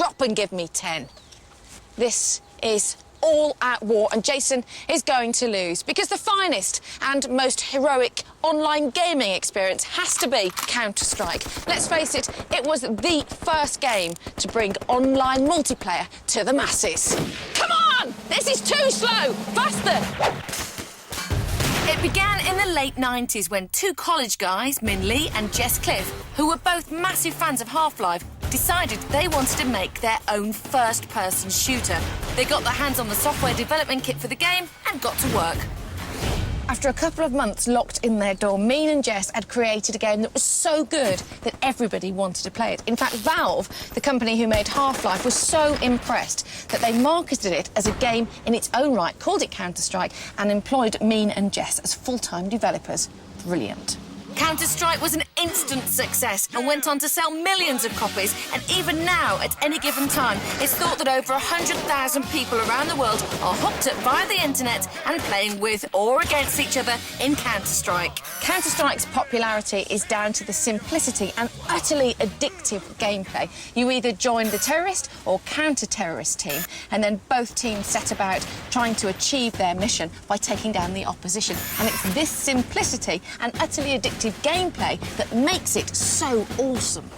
drop and give me 10. This is all out war, and Jason is going to lose because the finest and most heroic online gaming experience has to be Counter-Strike. Let's face it, it was the first game to bring online multiplayer to the masses. Come on! This is too slow! Faster! It began in the late 90s when two college guys, Min Lee and Jess Cliff, who were both massive fans of Half-Life, decided they wanted to make their own first-person shooter. They got their hands on the software development kit for the game and got to work. After a couple of months locked in their dorm, Min and Jess had created a game that was so good that everybody wanted to play it. In fact, Valve, the company who made Half-Life, was so impressed that they marketed it as a game in its own right, called it Counter-Strike, and employed Min and Jess as full-time developers. Brilliant. Counter-Strike was an instant success and went on to sell millions of copies, and even now, at any given time, it's thought that over 100,000 people around the world are hooked up via the internet and playing with or against each other in Counter-Strike. Counter-Strike's popularity is down to the simplicity and utterly addictive gameplay. You either join the terrorist or counter-terrorist team, and then both teams set about trying to achieve their mission by taking down the opposition. And it's this simplicity and utterly addictive gameplay that makes it so awesome.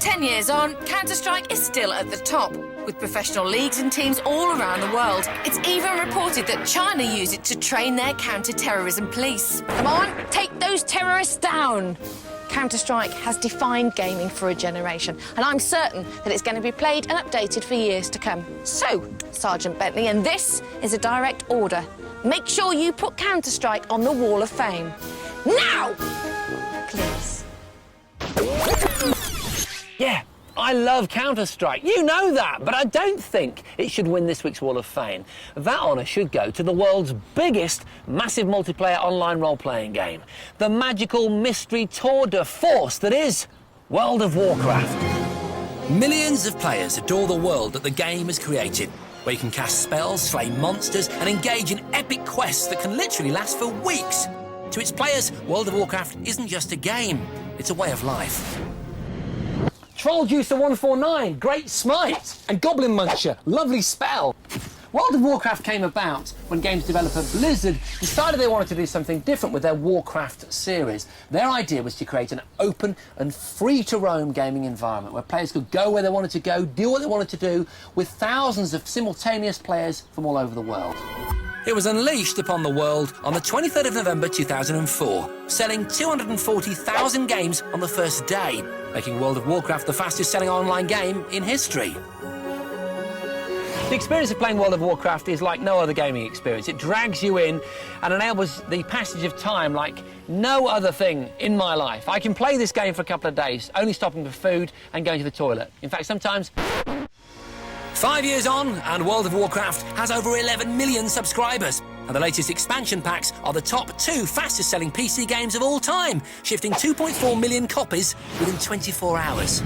10 years on, Counter-Strike is still at the top, with professional leagues and teams all around the world. It's even reported that China use it to train their counter-terrorism police. Come on, take those terrorists down! Counter-Strike has defined gaming for a generation, and I'm certain that it's going to be played and updated for years to come. So, Sergeant Bentley, and this is a direct order. Make sure you put Counter-Strike on the Wall of Fame. Now! Please. Yeah, I love Counter-Strike. You know that, but I don't think it should win this week's Wall of Fame. That honour should go to the world's biggest massive multiplayer online role-playing game. The magical mystery tour de force that is World of Warcraft. Millions of players adore the world that the game has created, where you can cast spells, slay monsters, and engage in epic quests that can literally last for weeks. To its players, World of Warcraft isn't just a game, it's a way of life. Troll Juicer 149, great smite. And Goblin Muncher, lovely spell. World of Warcraft came about when games developer Blizzard decided they wanted to do something different with their Warcraft series. Their idea was to create an open and free-to-roam gaming environment where players could go where they wanted to go, do what they wanted to do, with thousands of simultaneous players from all over the world. It was unleashed upon the world on the 23rd of November 2004, selling 240,000 games on the first day, making World of Warcraft the fastest-selling online game in history. The experience of playing World of Warcraft is like no other gaming experience. It drags you in and enables the passage of time like no other thing in my life. I can play this game for a couple of days, only stopping for food and going to the toilet. In fact, sometimes... 5 years on, and World of Warcraft has over 11 million subscribers. And the latest expansion packs are the top 2 fastest-selling PC games of all time, shifting 2.4 million copies within 24 hours.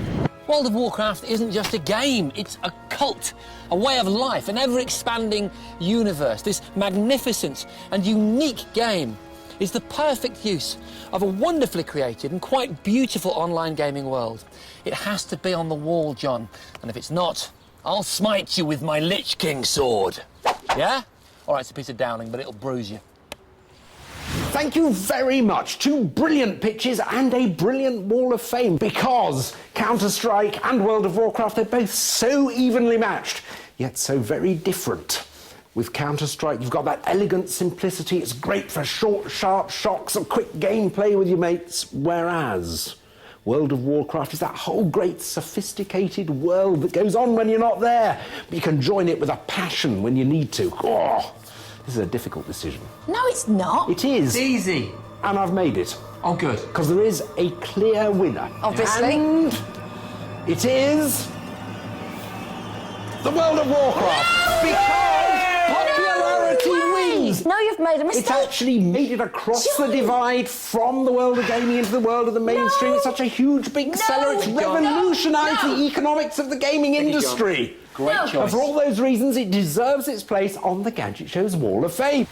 World of Warcraft isn't just a game, it's a cult, a way of life, an ever-expanding universe. This magnificent and unique game is the perfect use of a wonderfully created and quite beautiful online gaming world. It has to be on the wall, John, and if it's not, I'll smite you with my Lich King sword. Yeah? All right, it's a piece of Downing, but it'll bruise you. Thank you very much. 2 brilliant pitches and a brilliant Wall of Fame, because Counter-Strike and World of Warcraft, they're both so evenly matched, yet so very different. With Counter-Strike, you've got that elegant simplicity. It's great for short, sharp shocks and quick gameplay with your mates, whereas World of Warcraft is that whole great sophisticated world that goes on when you're not there, but you can join it with a passion when you need to. Oh, this is a difficult decision. No, it's not. It is. It's easy. And I've made it. Oh, good. Because there is a clear winner. Obviously. And it is the World of Warcraft. Because popularity wins. No, you've made a mistake. It's actually made it across the divide from the world of gaming into the world of the mainstream. It's such a huge, big seller. It's revolutionised the economics of the gaming industry. Great choice. And for all those reasons, it deserves its place on the Gadget Show's Wall of Fame.